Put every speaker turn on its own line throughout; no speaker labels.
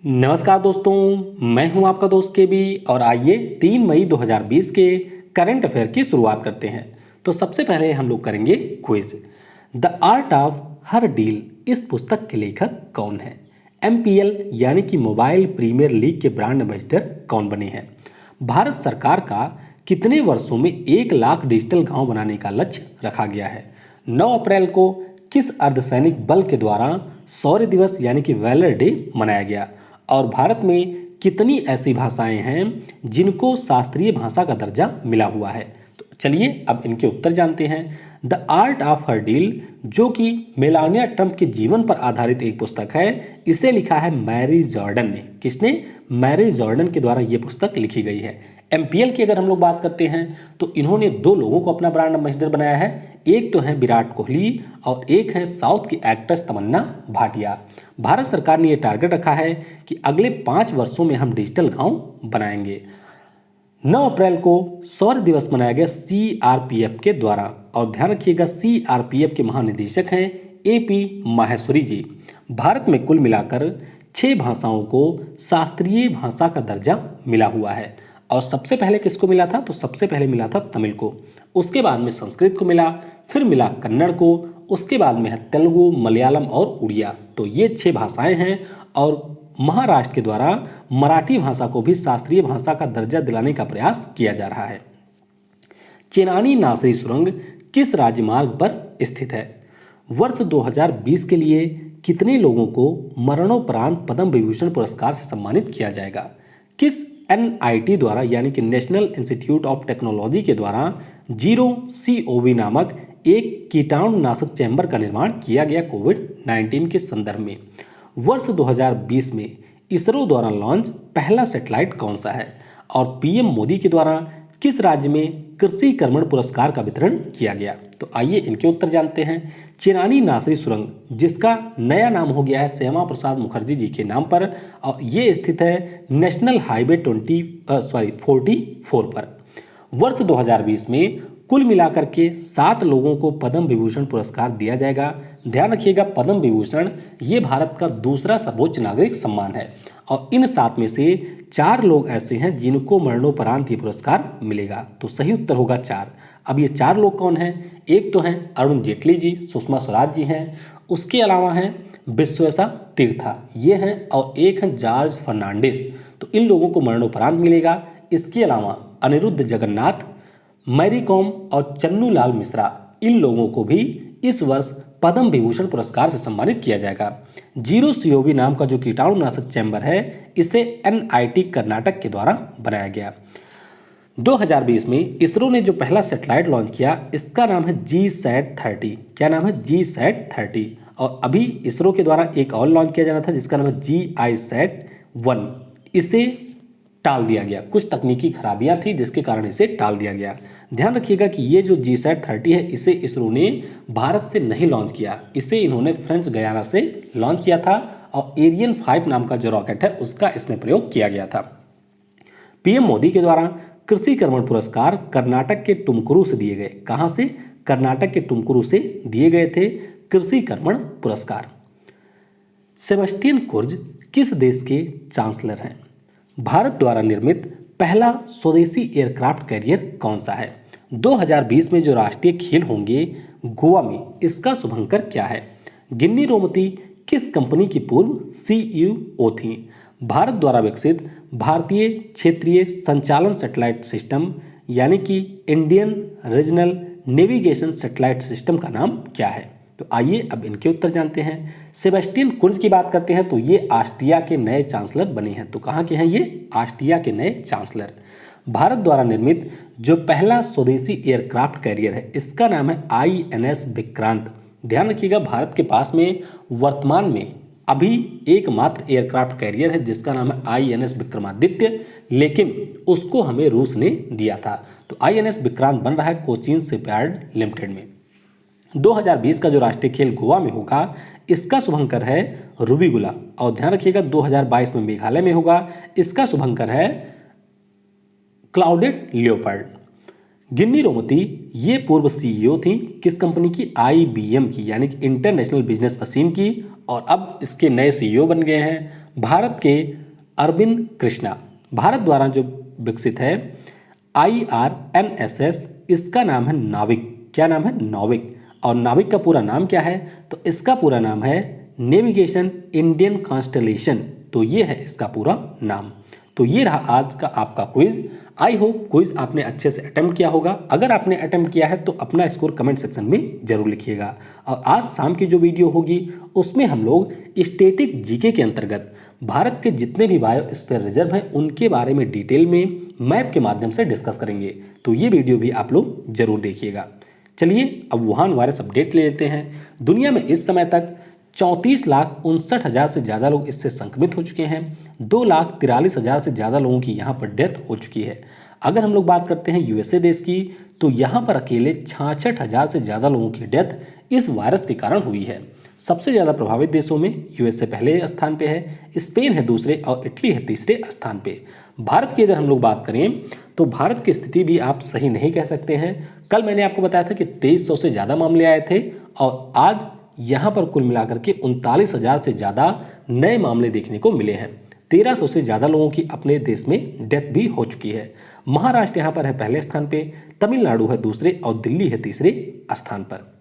नमस्कार दोस्तों, मैं हूं आपका दोस्त के बी और आइए 3 मई 2020 के करंट अफेयर की शुरुआत करते हैं। तो सबसे पहले हम लोग करेंगे quiz. The art of her deal इस पुस्तक के लेखक कौन है? एमपीएल यानी कि मोबाइल प्रीमियर लीग के ब्रांड एम्बेसडर कौन बने हैं? भारत सरकार का कितने वर्षों में 1 लाख डिजिटल गांव बनाने का लक्ष्य रखा गया है? 9 अप्रैल को किस अर्धसैनिक बल के द्वारा शौर्य दिवस यानी कि वैलर डे मनाया गया? और भारत में कितनी ऐसी भाषाएं हैं जिनको शास्त्रीय भाषा का दर्जा मिला हुआ है? तो चलिए अब इनके उत्तर जानते हैं। The art of her deal, जो कि मेलानिया ट्रंप के जीवन पर आधारित एक पुस्तक है, इसे लिखा है मैरी जॉर्डन ने। किसने? मैरी जॉर्डन के द्वारा ये पुस्तक लिखी गई है। एमपीएल की अगर हम लोग बात करते हैं तो इन्होंने 2 लोगों को अपना ब्रांड एम्बेसडर बनाया है। एक तो है विराट कोहली और एक है साउथ की एक्ट्रेस तमन्ना भाटिया। भारत सरकार ने यह टारगेट रखा है कि अगले 5 वर्षों में हम डिजिटल गांव बनाएंगे। 9 अप्रैल को शौर्य दिवस मनाया गया सीआरपीएफ के द्वारा। और ध्यान रखिएगा, सीआरपीएफ के महानिदेशक हैं एपी माहेश्वरी जी। भारत में कुल मिलाकर 6 भाषाओं को शास्त्रीय भाषा का दर्जा मिला हुआ है। और सबसे पहले किसको मिला था? तो सबसे पहले मिला था तमिल को, उसके बाद में संस्कृत को मिला, फिर मिला कन्नड़ को, उसके बाद में है तेलुगु, मलयालम और उड़िया। तो ये 6 भाषाएं हैं। और महाराष्ट्र के द्वारा मराठी भाषा को भी शास्त्रीय भाषा का दर्जा दिलाने का प्रयास किया जा रहा है। चेनानी नासरी सुरंग किस राजमार्ग पर स्थित है? वर्ष 2020 के लिए कितने लोगों को मरणोपरांत पद्म विभूषण पुरस्कार से सम्मानित किया जाएगा? किस एनआईटी द्वारा यानी कि नेशनल इंस्टीट्यूट ऑफ टेक्नोलॉजी के द्वारा जीरो सीओवी नामक एक कीटाणुनाशक चैम्बर का निर्माण किया गया कोविड-19 के संदर्भ में? वर्ष 2020 में इसरो द्वारा लॉन्च पहला सैटेलाइट कौन सा है? और पीएम मोदी के द्वारा किस राज्य में कृषि कर्मण पुरस्कार का वितरण किया गया? तो आइए इनके उत्तर जानते हैं। चेनानी नासरी सुरंग, जिसका नया नाम हो गया है श्यामा प्रसाद मुखर्जी जी के नाम पर, और ये स्थित है नेशनल हाईवे 44 पर। वर्ष 2020 में कुल मिलाकर के 7 लोगों को पद्म विभूषण पुरस्कार दिया जाएगा। ध्यान रखिएगा, पद्म विभूषण ये भारत का दूसरा सर्वोच्च नागरिक सम्मान है और इन 7 में से 4 लोग ऐसे हैं जिनको मरणोपरांत ये पुरस्कार मिलेगा। तो सही उत्तर होगा 4। अब ये 4 लोग कौन हैं? एक तो हैं अरुण जेटली जी, सुषमा स्वराज जी हैं, उसके अलावा हैं विश्वेशा तीर्था ये हैं, और एक हैं जॉर्ज फर्नांडिस। तो इन लोगों को मरणोपरांत मिलेगा। इसके अलावा अनिरुद्ध जगन्नाथ, मैरी कॉम और चन्नू लाल मिश्रा, इन लोगों को भी इस वर्ष पद्म विभूषण पुरस्कार से सम्मानित किया जाएगा। जीरो सीओवी नाम का जो कीटाणुनाशक चैम्बर है, इसे एनआईटी कर्नाटक के द्वारा बनाया गया। 2020 में इसरो ने जो पहला सैटेलाइट लॉन्च किया, इसका नाम है GSAT-30। क्या नाम है? GSAT-30। और अभी इसरो के द्वारा एक और लॉन्च किया जाना था जिसका नाम है GISAT-1। इसे टाल दिया गया, कुछ तकनीकी खराबियां थी जिसके कारण इसे टाल दिया गया। ध्यान रखिएगा कि ये जो GSAT-30 है, इसे इसरो ने भारत से नहीं लॉन्च किया, इसे इन्होंने फ्रेंच गयाना से लॉन्च किया था और एरियन 5 नाम का जो रॉकेट है उसका इसमें प्रयोग किया गया था। पीएम मोदी के द्वारा कृषि कर्मण पुरस्कार कर्नाटक के टुमकुरू से दिए गए। कहां से? कर्नाटक के टुमकुरू से दिए गए थे कृषि कर्मण पुरस्कार। सेबेस्टियन कुर्ज किस देश के चांसलर हैं? भारत द्वारा निर्मित पहला स्वदेशी एयरक्राफ्ट कैरियर कौन सा है? 2020 में जो राष्ट्रीय खेल होंगे गोवा में, इसका शुभंकर क्या है? गिन्नी रोमती किस कंपनी की पूर्व सीईओ थी? भारत द्वारा विकसित भारतीय क्षेत्रीय संचालन सैटेलाइट सिस्टम यानी कि Indian regional navigation satellite system का नाम क्या है? तो आइए अब इनके उत्तर जानते हैं। सेबेस्टियन कुर्ज की बात करते हैं तो ये ऑस्ट्रिया के नए चांसलर बने हैं। तो कहाँ के हैं ये? ऑस्ट्रिया के नए चांसलर। भारत द्वारा निर्मित जो पहला स्वदेशी एयरक्राफ्ट कैरियर है, इसका नाम है INS विक्रांत। ध्यान रखिएगा, भारत के पास में वर्तमान में अभी एकमात्र एयरक्राफ्ट कैरियर है जिसका नाम है INS विक्रमादित्य, लेकिन उसको हमें रूस ने दिया था। तो INS विक्रांत बन रहा है कोचीन शिपयार्ड लिमिटेड में। 2020 का जो राष्ट्रीय खेल गोवा में होगा, इसका शुभंकर है रूबीगुला। और ध्यान रखिएगा 2022 में मेघालय में होगा, इसका शुभंकर है क्लाउडेड लियोपार्ड। गिन्नी रोमती ये पूर्व सीईओ थी किस कंपनी की? IBM की, यानी कि इंटरनेशनल बिजनेस मशीन की, और अब इसके नए सीईओ बन गए हैं भारत के अरविंद कृष्णा, भारत द्वारा जो विकसित है IRNSS, इसका नाम है नाविक। क्या नाम है? नाविक। और नाविक का पूरा नाम क्या है? तो इसका पूरा नाम है नेविगेशन इंडियन कॉन्स्टलेशन। तो ये है इसका पूरा नाम। तो ये रहा आज का आपका क्विज। आई होप क्विज आपने अच्छे से अटेम्प्ट किया होगा। अगर आपने अटेम्प्ट किया है तो अपना स्कोर कमेंट सेक्शन में जरूर लिखिएगा। और आज शाम की जो वीडियो होगी उसमें हम लोग स्टैटिक जीके के अंतर्गत भारत के जितने भी बायोस्फीयर रिजर्व हैं उनके बारे में डिटेल में मैप के माध्यम से डिस्कस करेंगे। तो ये वीडियो भी आप लोग जरूर देखिएगा। चलिए अब वुहान वायरस अपडेट ले लेते हैं। दुनिया में इस समय तक 34,59,000 से ज़्यादा लोग इससे संक्रमित हो चुके हैं। 2,43,000 से ज़्यादा लोगों की यहाँ पर डेथ हो चुकी है। अगर हम लोग बात करते हैं यूएसए देश की, तो यहाँ पर अकेले 66,000 से ज़्यादा लोगों की डेथ इस वायरस के कारण हुई है। सबसे ज़्यादा प्रभावित देशों में यूएसए पहले स्थान पे है, स्पेन है दूसरे और इटली है तीसरे स्थान पे। भारत की अगर हम लोग बात करें तो भारत की स्थिति भी आप सही नहीं कह सकते हैं। कल मैंने आपको बताया था कि 2300 से ज़्यादा मामले आए थे और आज यहाँ पर कुल मिलाकर के 39,000 से ज़्यादा नए मामले देखने को मिले हैं। 1300 से ज़्यादा लोगों की अपने देश में डेथ भी हो चुकी है। महाराष्ट्र यहाँ पर है पहले स्थान पे, तमिलनाडु है दूसरे और दिल्ली है तीसरे स्थान पर।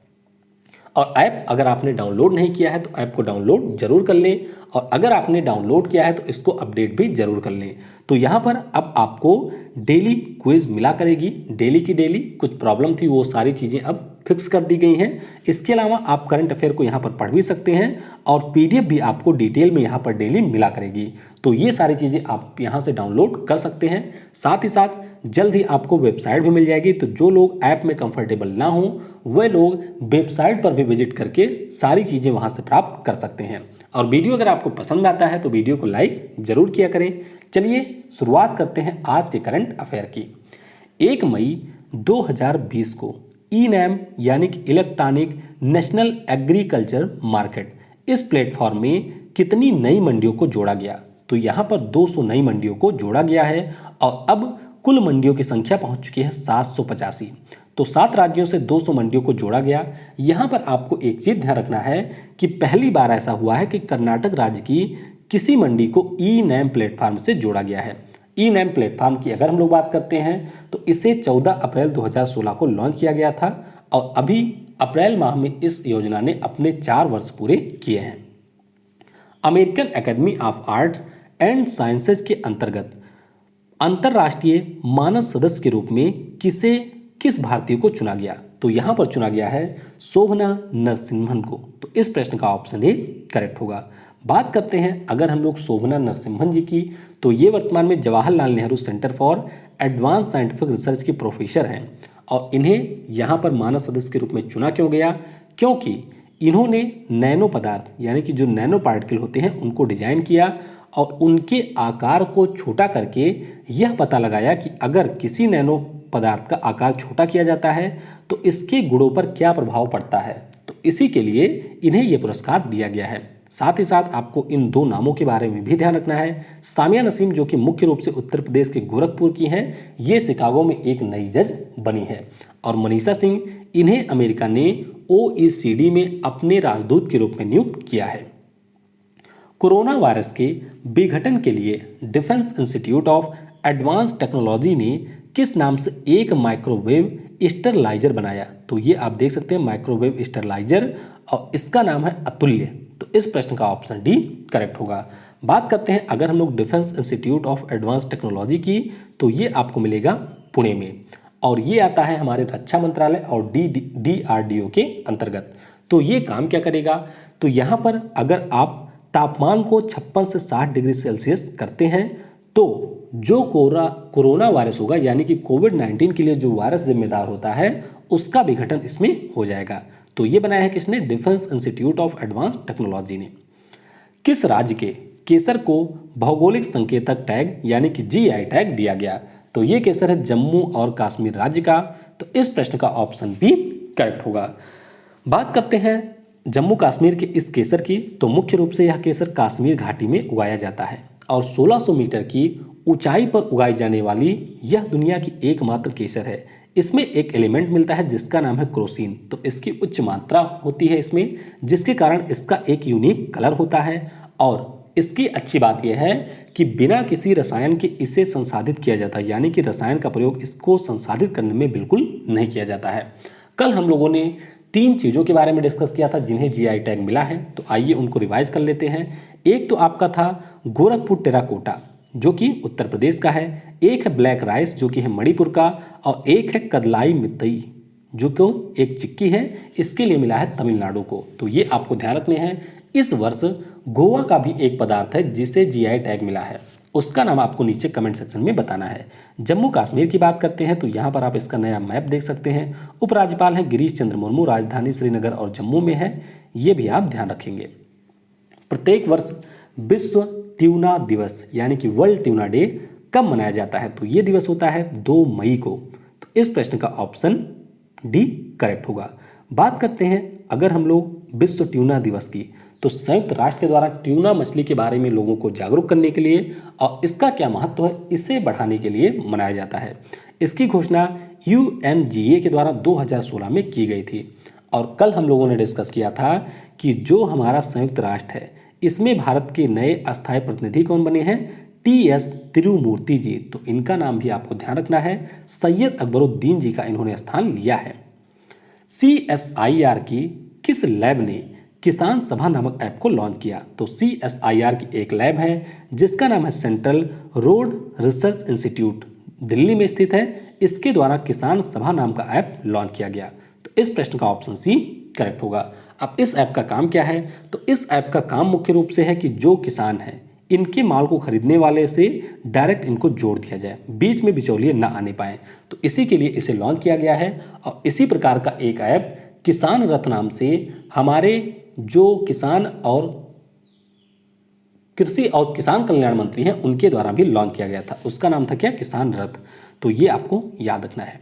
और ऐप अगर आपने डाउनलोड नहीं किया है तो ऐप को डाउनलोड जरूर कर लें, और अगर आपने डाउनलोड किया है तो इसको अपडेट भी जरूर कर लें। तो यहाँ पर अब आपको डेली क्विज मिला करेगी, डेली की डेली। कुछ प्रॉब्लम थी वो सारी चीज़ें अब फिक्स कर दी गई हैं। इसके अलावा आप करंट अफेयर को यहाँ पर पढ़ भी सकते हैं और PDF भी आपको डिटेल में यहाँ पर डेली मिला करेगी। तो ये सारी चीज़ें आप यहाँ से डाउनलोड कर सकते हैं। साथ ही साथ जल्द ही आपको वेबसाइट भी मिल जाएगी। तो जो लोग ऐप में कंफर्टेबल ना हो वह लोग वेबसाइट पर भी विजिट करके सारी चीज़ें वहाँ से प्राप्त कर सकते हैं। और वीडियो अगर आपको पसंद आता है तो वीडियो को लाइक जरूर किया करें। चलिए शुरुआत करते हैं आज के करंट अफेयर की। 1 मई 2020 को ई-नैम यानी कि इलेक्ट्रॉनिक नेशनल एग्रीकल्चर मार्केट, इस प्लेटफॉर्म में कितनी नई मंडियों को जोड़ा गया? तो यहाँ पर 200 नई मंडियों को जोड़ा गया है और अब कुल मंडियों की संख्या पहुंच चुकी है 785। तो 7 राज्यों से 200 मंडियों को जोड़ा गया। यहाँ पर आपको एक चीज़ ध्यान रखना है कि पहली बार ऐसा हुआ है कि कर्नाटक राज्य की किसी मंडी को ई-नैम प्लेटफॉर्म से जोड़ा गया है। ई-नैम प्लेटफॉर्म की अगर हम लोग बात करते हैं तो इसे 14 अप्रैल 2016 को लॉन्च किया गया था और अभी अप्रैल माह में इस योजना ने अपने 4 वर्ष पूरे किए हैं। American academy of arts and sciences के अंतर्गत अंतर्राष्ट्रीय मानद सदस्य के रूप में किस भारतीय को चुना गया? तो यहाँ पर चुना गया है शोभना नरसिम्हन को। तो इस प्रश्न का ऑप्शन ए करेक्ट होगा। बात करते हैं अगर हम लोग शोभना नरसिम्हन जी की, तो ये वर्तमान में Jawaharlal Nehru centre for advance scientific research के प्रोफेसर हैं। और इन्हें यहाँ पर मानद सदस्य के रूप में चुना क्यों गया? क्योंकि इन्होंने नैनो पदार्थ यानी कि जो नैनो पार्टिकल होते हैं उनको डिजाइन किया और उनके आकार को छोटा करके यह पता लगाया कि अगर किसी नैनो पदार्थ का आकार छोटा किया जाता है तो इसके गुणों पर क्या प्रभाव पड़ता है। तो इसी के लिए इन्हें यह पुरस्कार दिया गया है। साथ ही साथ आपको इन 2 नामों के बारे में भी ध्यान रखना है। सामिया नसीम जो कि मुख्य रूप से उत्तर प्रदेश के गोरखपुर की हैं, ये शिकागो में एक नई जज बनी है। और मनीषा सिंह, इन्हें अमेरिका ने OECD में अपने राजदूत के रूप में नियुक्त किया है। कोरोना वायरस के विघटन के लिए defence institute of advance technology ने किस नाम से एक माइक्रोवेव स्टरलाइजर बनाया? तो ये आप देख सकते हैं माइक्रोवेव स्टरलाइजर और इसका नाम है अतुल्य। तो इस प्रश्न का ऑप्शन डी करेक्ट होगा। बात करते हैं अगर हम लोग defence institute of advance technology की, तो ये आपको मिलेगा पुणे में और ये आता है हमारे रक्षा मंत्रालय और DRDO के अंतर्गत। तो ये काम क्या करेगा? तो यहाँ पर अगर आप तापमान को 56 से 60 डिग्री सेल्सियस करते हैं तो जो कोरोना वायरस होगा यानी कि कोविड-19 के लिए जो वायरस जिम्मेदार होता है उसका विघटन इसमें हो जाएगा। तो ये बनाया है किसने? Defence institute of advance technology ने। किस राज्य के केसर को भौगोलिक संकेतक टैग यानी कि GI टैग दिया गया? तो ये केसर है जम्मू और कश्मीर राज्य का। तो इस प्रश्न का ऑप्शन बी करेक्ट होगा। बात करते हैं जम्मू कश्मीर के इस केसर की, तो मुख्य रूप से यह केसर कश्मीर घाटी में उगाया जाता है और 1600 मीटर की ऊंचाई पर उगाई जाने वाली यह दुनिया की एकमात्र केसर है। इसमें एक एलिमेंट मिलता है जिसका नाम है क्रोसिन। तो इसकी उच्च मात्रा होती है इसमें, जिसके कारण इसका एक यूनिक कलर होता है और इसकी अच्छी बात यह है कि बिना किसी रसायन के इसे संसाधित किया जाता है, यानी कि रसायन का प्रयोग इसको संसाधित करने में बिल्कुल नहीं किया जाता है। कल हम लोगों ने 3 चीज़ों के बारे में डिस्कस किया था जिन्हें जीआई टैग मिला है, तो आइए उनको रिवाइज कर लेते हैं। एक तो आपका था गोरखपुर टेराकोटा जो कि उत्तर प्रदेश का है, एक है ब्लैक राइस जो कि है मणिपुर का, और एक है कदलाई मितई जो कि एक चिक्की है, इसके लिए मिला है तमिलनाडु को। तो ये आपको ध्यान रखने हैं। इस वर्ष गोवा का भी एक पदार्थ है जिसे जीआई टैग मिला है, उसका नाम आपको नीचे कमेंट सेक्शन में बताना है। जम्मू कश्मीर की बात करते हैं तो यहाँ पर आप इसका नया मैप देख सकते हैं। उपराज्यपाल है गिरीश चंद्र मुर्मू, राजधानी श्रीनगर और जम्मू में है, ये भी आप ध्यान रखेंगे। प्रत्येक वर्ष विश्व ट्यूना दिवस यानी कि वर्ल्ड ट्यूना डे कब मनाया जाता है, तो ये दिवस होता है 2 मई को। तो इस प्रश्न का ऑप्शन डी करेक्ट होगा। बात करते हैं अगर हम लोग विश्व ट्यूना दिवस की, तो संयुक्त राष्ट्र के द्वारा ट्यूना मछली के बारे में लोगों को जागरूक करने के लिए और इसका क्या महत्व है इसे बढ़ाने के लिए मनाया जाता है। इसकी घोषणा यूएनजीए के द्वारा 2016 में की गई थी। और कल हम लोगों ने डिस्कस किया था कि जो हमारा संयुक्त राष्ट्र है इसमें भारत के नए अस्थायी प्रतिनिधि कौन बने हैं, टीएस तिरुमूर्ति जी। तो इनका नाम भी आपको ध्यान रखना है, सैयद अकबरुद्दीन जी का इन्होंने स्थान लिया है। सीएसआईआर की किस लैब ने किसान सभा नामक ऐप को लॉन्च किया, तो सीएसआईआर की एक लैब है जिसका नाम है central road research institute, Delhi में स्थित है। इसके द्वारा किसान सभा नाम का ऐप लॉन्च किया गया। तो इस प्रश्न का ऑप्शन सी करेक्ट होगा। अब इस ऐप का काम क्या है, तो इस ऐप का काम मुख्य रूप से है कि जो किसान हैं इनके माल को खरीदने वाले से डायरेक्ट इनको जोड़ दिया जाए, बीच में बिचौलिए ना आने पाए। तो इसी के लिए इसे लॉन्च किया गया है। और इसी प्रकार का एक ऐप किसान रथ नाम से हमारे जो किसान और कृषि और किसान कल्याण मंत्री हैं उनके द्वारा भी लॉन्च किया गया था, उसका नाम था क्या, किसान रथ। तो ये आपको याद रखना है।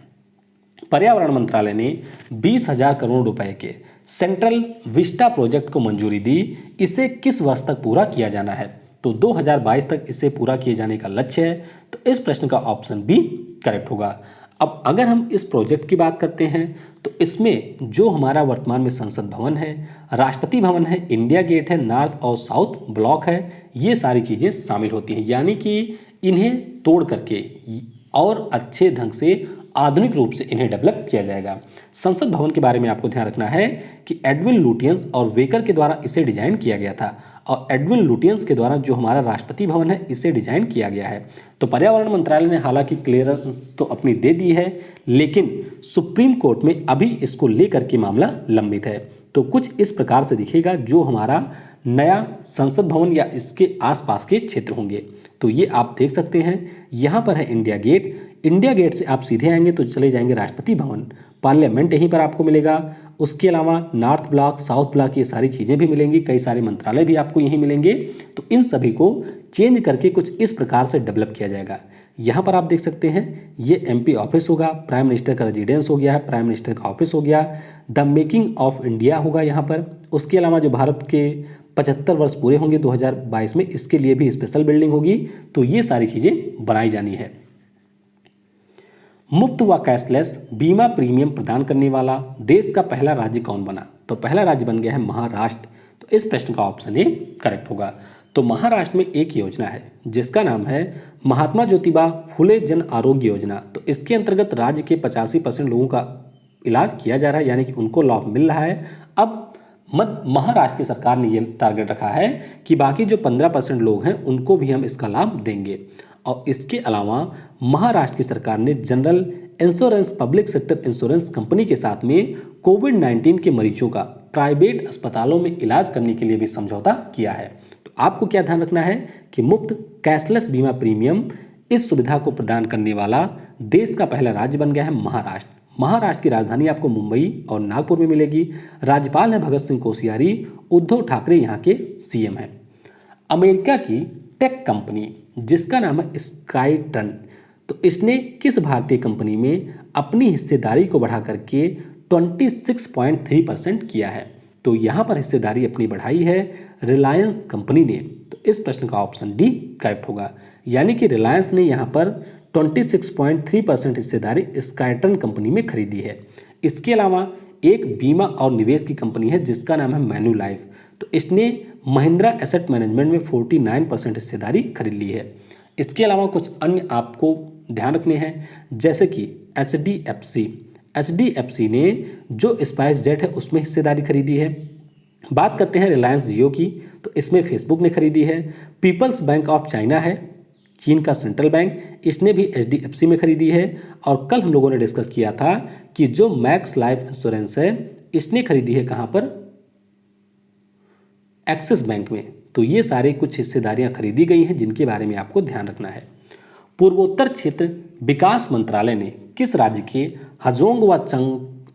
पर्यावरण मंत्रालय ने 20,000 करोड़ रुपए के सेंट्रल विस्टा प्रोजेक्ट को मंजूरी दी, इसे किस वर्ष तक पूरा किया जाना है, तो 2022 तक इसे पूरा किए जाने का लक्ष्य है। तो इस प्रश्न का ऑप्शन बी करेक्ट होगा। अब अगर हम इस प्रोजेक्ट की बात करते हैं तो इसमें जो हमारा वर्तमान में संसद भवन है, राष्ट्रपति भवन है, इंडिया गेट है, नॉर्थ और साउथ ब्लॉक है, ये सारी चीज़ें शामिल होती हैं। यानी कि इन्हें तोड़ करके और अच्छे ढंग से आधुनिक रूप से इन्हें डेवलप किया जाएगा। संसद भवन के बारे में आपको ध्यान रखना है कि एडविन लुटियंस और वेकर के द्वारा इसे डिजाइन किया गया था, और एडविन लुटियंस के द्वारा जो हमारा राष्ट्रपति भवन है इसे डिजाइन किया गया है। तो पर्यावरण मंत्रालय ने हालांकि क्लियरेंस तो अपनी दे दी है, लेकिन सुप्रीम कोर्ट में अभी इसको लेकर के मामला लंबित है। तो कुछ इस प्रकार से दिखेगा जो हमारा नया संसद भवन या इसके आसपास के क्षेत्र होंगे। तो ये आप देख सकते हैं, यहाँ पर है इंडिया गेट। इंडिया गेट से आप सीधे आएंगे तो चले जाएंगे राष्ट्रपति भवन, पार्लियामेंट यहीं पर आपको मिलेगा। उसके अलावा नॉर्थ ब्लॉक, साउथ ब्लॉक, ये सारी चीज़ें भी मिलेंगी, कई सारे मंत्रालय भी आपको यहीं मिलेंगे। तो इन सभी को चेंज करके कुछ इस प्रकार से डेवलप किया जाएगा। यहाँ पर आप देख सकते हैं ये एमपी ऑफिस होगा, प्राइम मिनिस्टर का रेजिडेंस हो गया है, प्राइम मिनिस्टर का ऑफिस हो गया, द मेकिंग ऑफ इंडिया होगा यहाँ पर। उसके अलावा जो भारत के 75 वर्ष पूरे होंगे 2022 में, इसके लिए भी स्पेशल बिल्डिंग होगी। तो ये सारी चीज़ें बनाई जानी है। मुफ्त व कैशलेस बीमा प्रीमियम प्रदान करने वाला देश का पहला राज्य कौन बना, तो पहला राज्य बन गया है महाराष्ट्र। तो इस प्रश्न का ऑप्शन ए करेक्ट होगा। तो महाराष्ट्र में एक योजना है जिसका नाम है महात्मा ज्योतिबा फुले जन आरोग्य योजना। तो इसके अंतर्गत राज्य के 85% लोगों का इलाज किया जा रहा है, यानी कि उनको लाभ मिल रहा है। अब महाराष्ट्र की सरकार ने ये टारगेट रखा है कि बाकी जो 15% लोग हैं उनको भी हम इसका लाभ देंगे। और इसके अलावा महाराष्ट्र की सरकार ने general insurance public sector insurance company के साथ में कोविड-19 के मरीजों का प्राइवेट अस्पतालों में इलाज करने के लिए भी समझौता किया है। तो आपको क्या ध्यान रखना है कि मुफ्त कैशलेस बीमा प्रीमियम इस सुविधा को प्रदान करने वाला देश का पहला राज्य बन गया है महाराष्ट्र। महाराष्ट्र की राजधानी आपको मुंबई और नागपुर में मिलेगी। राज्यपाल हैं भगत सिंह कोश्यारी, उद्धव ठाकरे यहाँ के सीएम हैं। अमेरिका की टेक कंपनी जिसका नाम है स्काईट्रन, तो इसने किस भारतीय कंपनी में अपनी हिस्सेदारी को बढ़ा करके 26.3% किया है, तो यहाँ पर हिस्सेदारी अपनी बढ़ाई है रिलायंस कंपनी ने। तो इस प्रश्न का ऑप्शन डी करेक्ट होगा, यानी कि रिलायंस ने यहाँ पर 26.3% हिस्सेदारी स्काईट्रन कंपनी में खरीदी है। इसके अलावा एक बीमा और निवेश की कंपनी है जिसका नाम है मैन्युलाइफ, तो इसने महिंद्रा एसेट मैनेजमेंट में 49% हिस्सेदारी खरीद ली है। इसके अलावा कुछ अन्य आपको ध्यान रखने हैं, जैसे कि एचडीएफसी ने जो स्पाइस जेट है उसमें हिस्सेदारी खरीदी है। बात करते हैं रिलायंस जियो की, तो इसमें फेसबुक ने खरीदी है। पीपल्स बैंक ऑफ चाइना है, चीन का सेंट्रल बैंक, इसने भी एचडीएफसी में खरीदी है। और कल हम लोगों ने डिस्कस किया था कि जो मैक्स लाइफ इंश्योरेंस है इसने खरीदी है कहाँ पर, एक्सिस बैंक में। तो ये सारे कुछ हिस्सेदारियां खरीदी गई हैं जिनके बारे में आपको ध्यान रखना है। पूर्वोत्तर क्षेत्र विकास मंत्रालय ने किस राज्य के हाजोंग व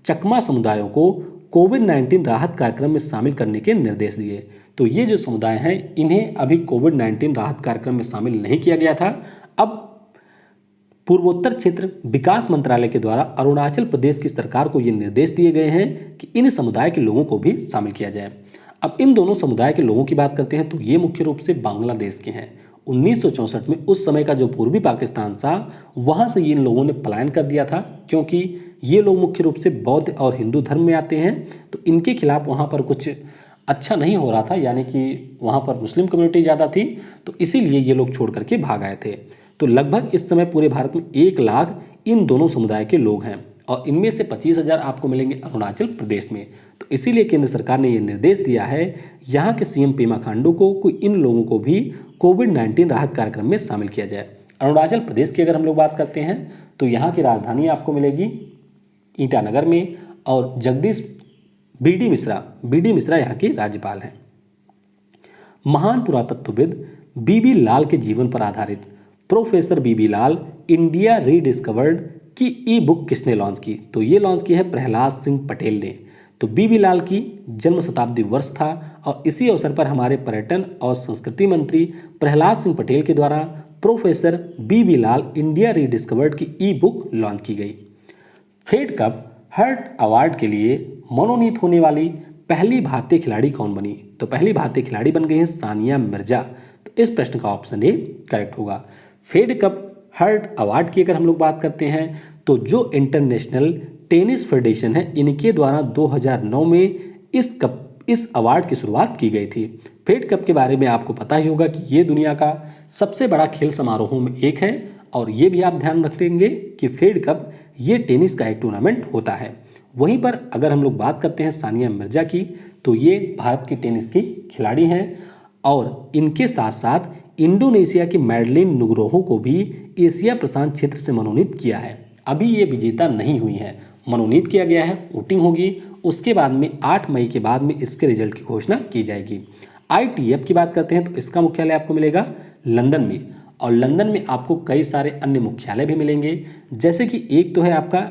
चकमा समुदायों को कोविड-19 राहत कार्यक्रम में शामिल करने के निर्देश दिए? तो ये जो समुदाय हैं इन्हें अभी कोविड-19 राहत कार्यक्रम में शामिल नहीं किया गया था। अब पूर्वोत्तर क्षेत्र विकास मंत्रालय के द्वारा अरुणाचल प्रदेश की सरकार को ये निर्देश दिए गए हैं कि इन समुदाय के लोगों को भी शामिल किया जाए। अब इन दोनों समुदाय के लोगों की बात करते हैं तो ये मुख्य रूप से बांग्लादेश के हैं। 1964 में उस समय का जो पूर्वी पाकिस्तान था वहां से इन लोगों ने पलायन कर दिया था, क्योंकि ये लोग मुख्य रूप से बौद्ध और हिंदू धर्म में आते हैं। तो इनके खिलाफ वहां पर कुछ अच्छा नहीं हो रहा था, यानी कि वहां पर मुस्लिम कम्युनिटी ज़्यादा थी, तो इसीलिए ये लोग छोड़ करके भाग आए थे। तो लगभग इस समय पूरे भारत में 1 लाख इन दोनों समुदाय के लोग हैं और इनमें से 25,000 आपको मिलेंगे अरुणाचल प्रदेश में। तो इसीलिए केंद्र सरकार ने यह निर्देश दिया है यहाँ के सीएम पेमा खांडू को कि इन लोगों को भी कोविड-19 राहत कार्यक्रम में शामिल किया जाए। अरुणाचल प्रदेश की अगर हम लोग बात करते हैं तो यहाँ की राजधानी आपको मिलेगी ईटानगर में और जगदीश बी डी मिश्रा यहाँ के राज्यपाल हैं। महान पुरातत्वविद बीबी लाल के जीवन पर आधारित प्रोफेसर बीबी लाल इंडिया रीडिस्कवर्ड की ई बुक किसने लॉन्च की? तो ये लॉन्च की है प्रहलाद सिंह पटेल ने। तो बीबी लाल की जन्म शताब्दी वर्ष था और इसी अवसर पर हमारे पर्यटन और संस्कृति मंत्री प्रहलाद सिंह पटेल के द्वारा प्रोफेसर बीबी लाल इंडिया रीडिस्कवर्ड की ई बुक लॉन्च की गई। फेड कप हर्ट अवार्ड के लिए मनोनीत होने वाली पहली भारतीय खिलाड़ी कौन बनी? तो पहली भारतीय खिलाड़ी बन गई हैं सानिया मिर्जा। तो इस प्रश्न का ऑप्शन ए करेक्ट होगा। फेड कप हर्ट अवार्ड की अगर हम लोग बात करते हैं तो जो इंटरनेशनल टेनिस फेडरेशन है इनके द्वारा 2009 में इस अवार्ड की शुरुआत की गई थी। फेड कप के बारे में आपको पता ही होगा कि ये दुनिया का सबसे बड़ा खेल समारोहों में एक है और ये भी आप ध्यान रखेंगे कि फेड कप ये टेनिस का एक टूर्नामेंट होता है। वहीं पर अगर हम लोग बात करते हैं सानिया मिर्जा की तो ये भारत की टेनिस की खिलाड़ी हैं और इनके साथ साथ इंडोनेशिया की मैडलिन नुग्रोहो को भी एशिया प्रशांत क्षेत्र से मनोनीत किया है। अभी ये विजेता नहीं हुई है, मनोनीत किया गया है, वोटिंग होगी, उसके बाद में 8 मई के बाद में इसके रिजल्ट की घोषणा की जाएगी। ITF की बात करते हैं तो इसका मुख्यालय आपको मिलेगा लंदन में और लंदन में आपको कई सारे अन्य मुख्यालय भी मिलेंगे, जैसे कि एक तो है आपका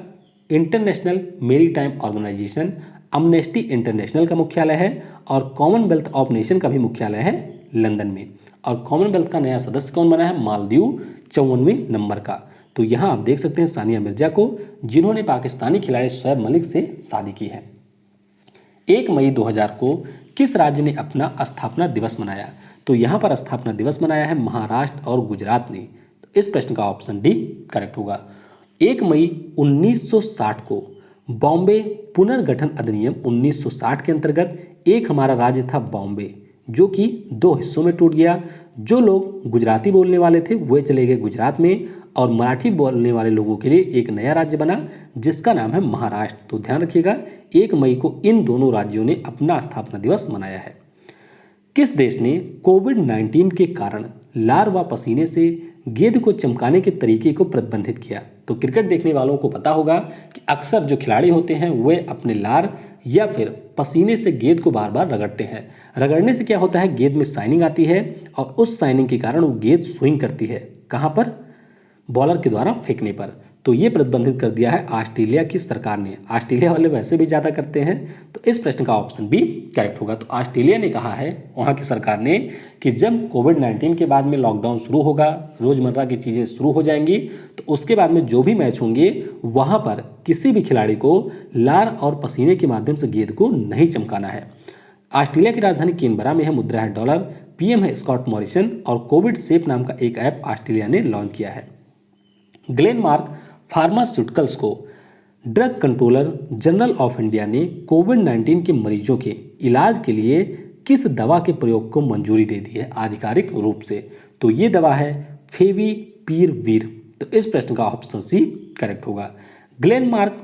international maritime organization Amnesty International का मुख्यालय है और कॉमनवेल्थ ऑफ नेशन का भी मुख्यालय है लंदन में। और कॉमनवेल्थ का नया सदस्य कौन बना है? मालदीव 54वें नंबर का। तो यहाँ आप देख सकते हैं सानिया मिर्जा को, जिन्होंने पाकिस्तानी खिलाड़ी शोएब मलिक से शादी की है। 1 मई 2000 को किस राज्य ने अपना स्थापना दिवस मनाया? तो यहाँ पर स्थापना दिवस मनाया है महाराष्ट्र और गुजरात ने। तो इस प्रश्न का ऑप्शन डी करेक्ट होगा। 1 मई 1960 को बॉम्बे पुनर्गठन अधिनियम 1960 के अंतर्गत एक हमारा राज्य था बॉम्बे, जो कि 2 हिस्सों में टूट गया। जो लोग गुजराती बोलने वाले थे वे चले गए गुजरात में और मराठी बोलने वाले लोगों के लिए एक नया राज्य बना जिसका नाम है महाराष्ट्र। तो ध्यान रखिएगा 1 मई को इन दोनों राज्यों ने अपना स्थापना दिवस मनाया है। किस देश ने कोविड-19 के कारण लार व पसीने से गेंद को चमकाने के तरीके को प्रतिबंधित किया? तो क्रिकेट देखने वालों को पता होगा कि अक्सर जो खिलाड़ी होते हैं वे अपने लार या फिर पसीने से गेंद को बार बार रगड़ते हैं। रगड़ने से क्या होता है, गेंद में शाइनिंग आती है और उस शाइनिंग के कारण वो गेंद स्विंग करती है। कहाँ पर? बॉलर के द्वारा फेंकने पर। तो ये प्रतिबंधित कर दिया है ऑस्ट्रेलिया की सरकार ने। ऑस्ट्रेलिया वाले वैसे भी ज़्यादा करते हैं, तो इस प्रश्न का ऑप्शन बी करेक्ट होगा। तो ऑस्ट्रेलिया ने कहा है वहाँ की सरकार ने कि जब कोविड-19 के बाद में लॉकडाउन शुरू होगा, रोज़मर्रा की चीज़ें शुरू हो जाएंगी, तो उसके बाद में जो भी मैच होंगे वहाँ पर किसी भी खिलाड़ी को लार और पसीने के माध्यम से गेंद को नहीं चमकाना है। ऑस्ट्रेलिया की राजधानी कैनबरा में है, मुद्रा है डॉलर, पीएम है स्कॉट मॉरिसन और कोविड सेफ नाम का एक ऐप ऑस्ट्रेलिया ने लॉन्च किया है। ग्लेनमार्क फार्मास्यूटिकल्स को drug controller general of India ने कोविड-19 के मरीजों के इलाज के लिए किस दवा के प्रयोग को मंजूरी दे दी है आधिकारिक रूप से? तो ये दवा है फेविपिरवीर। तो इस प्रश्न का ऑप्शन सी करेक्ट होगा। ग्लेनमार्क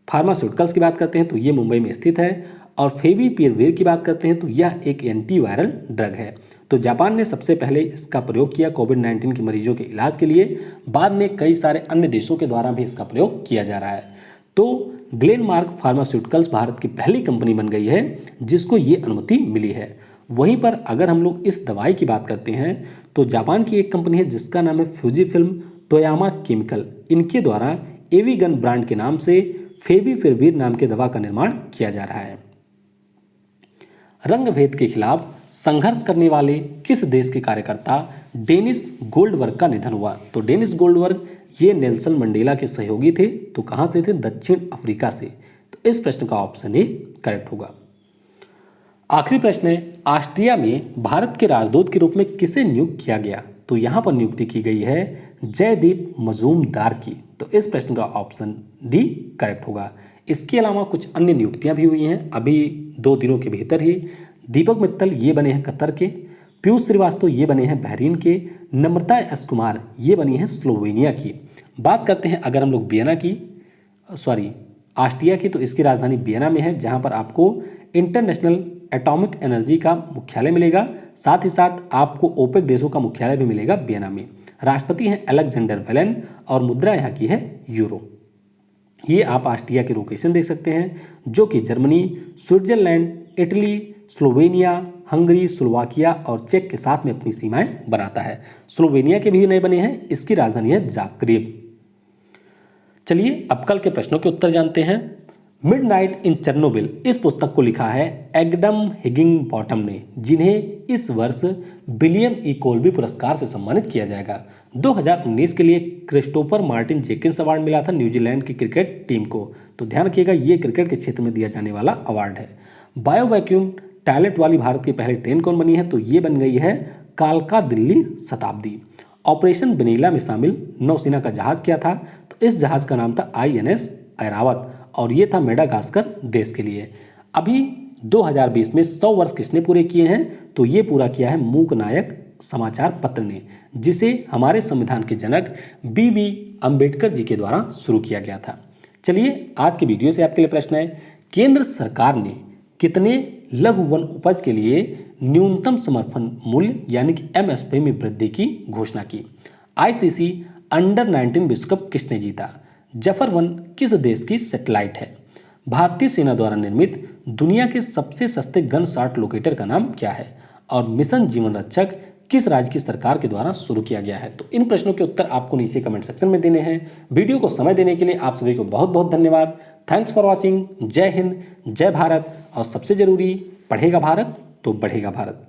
फार्मास्यूटिकल्स की बात करते हैं तो ये मुंबई में स्थित है, और फेविपिरवीर की बात करते हैं तो यह एक एंटीवायरल ड्रग है। तो जापान ने सबसे पहले इसका प्रयोग किया कोविड-19 के मरीजों के इलाज के लिए। बाद में कई सारे अन्य देशों के द्वारा भी इसका प्रयोग किया जा रहा है। तो ग्लेनमार्क फार्मास्यूटिकल्स भारत की पहली कंपनी बन गई है जिसको ये अनुमति मिली है। वहीं पर अगर हम लोग इस दवाई की बात करते हैं तो जापान की एक कंपनी है जिसका नाम है फ्यूजीफिल्म टोयामा केमिकल। इनके द्वारा एविगन ब्रांड के नाम से फेविपिरवीर नाम के दवा का निर्माण किया जा रहा है। रंग भेद के खिलाफ संघर्ष करने वाले किस देश के कार्यकर्ता डेनिस गोल्डबर्ग का निधन हुआ? तो डेनिस गोल्डबर्ग ये नेल्सन मंडेला के सहयोगी थे। तो कहां से थे? दक्षिण अफ्रीका से। तो इस प्रश्न का ऑप्शन ए करेक्ट होगा। आखिरी प्रश्न है, ऑस्ट्रिया में भारत के राजदूत के रूप में किसे नियुक्त किया गया? तो यहां पर नियुक्ति की गई है जयदीप मजूमदार की। तो इस प्रश्न का ऑप्शन डी करेक्ट होगा। इसके अलावा कुछ अन्य नियुक्तियां भी हुई हैं अभी 2 दिनों के भीतर ही। दीपक मित्तल ये बने हैं कतर के, पीयूष श्रीवास्तव ये बने हैं बहरीन के, नम्रता एस कुमार ये बनी हैं स्लोवेनिया की। बात करते हैं अगर हम लोग ऑस्ट्रिया की, तो इसकी राजधानी वियना में है, जहां पर आपको इंटरनेशनल एटॉमिक एनर्जी का मुख्यालय मिलेगा। साथ ही साथ आपको ओपेक देशों का मुख्यालय भी मिलेगा वियना में। राष्ट्रपति हैं अलेक्जेंडर वेलेन और मुद्रा यहाँ की है यूरो। ये आप ऑस्ट्रिया के लोकेशन देख सकते हैं जो कि Germany, Switzerland, Italy, Slovenia, Hungary, Slovakia और चेक के साथ में अपनी सीमाएं बनाता है। स्लोवेनिया के भी नए बने हैं, इसकी राजधानी है जाग्रेब। चलिए अब कल के प्रश्नों के उत्तर जानते हैं। मिडनाइट इन चेर्नोबिल इस पुस्तक को लिखा है एडम हिगिंबॉटम ने, जिन्हें इस वर्ष विलियम ई कोल्बी पुरस्कार से सम्मानित किया जाएगा। 2019 के लिए क्रिस्टोफर मार्टिन जेकिंस अवार्ड मिला था न्यूजीलैंड की क्रिकेट टीम को। तो ध्यान रखिएगा ये क्रिकेट के क्षेत्र में दिया जाने वाला अवार्ड है। बायो वैक्यूम टॉयलेट वाली भारत की पहली ट्रेन कौन बनी है? तो ये बन गई है कालका दिल्ली शताब्दी। ऑपरेशन वेनिला में शामिल नौसेना का जहाज क्या था? तो इस जहाज का नाम था INS ऐरावत और ये था मेडागास्कर देश के लिए। अभी 2020 में 100 वर्ष किसने पूरे किए हैं? तो ये पूरा किया है मूक नायक समाचार पत्र ने, जिसे हमारे संविधान के जनक BB अम्बेडकर जी के द्वारा शुरू किया गया था। चलिए आज की वीडियो से आपके लिए प्रश्न है, केंद्र सरकार ने कितने लघु वन उपज के लिए न्यूनतम समर्थन मूल्य यानी कि MSP में वृद्धि की घोषणा की? ICC अंडर-19 विश्व कप किसने जीता? जफर 1 किस देश की सैटेलाइट है? भारतीय सेना द्वारा निर्मित दुनिया के सबसे सस्ते गन शॉट लोकेटर का नाम क्या है? और मिशन जीवन रक्षक किस राज्य की सरकार के द्वारा शुरू किया गया है? तो इन प्रश्नों के उत्तर आपको नीचे कमेंट सेक्शन में देने हैं। वीडियो को समय देने के लिए आप सभी को बहुत बहुत धन्यवाद। Thanks for watching. जय हिंद, जय भारत, और सबसे जरूरी, पढ़ेगा भारत तो बढ़ेगा भारत।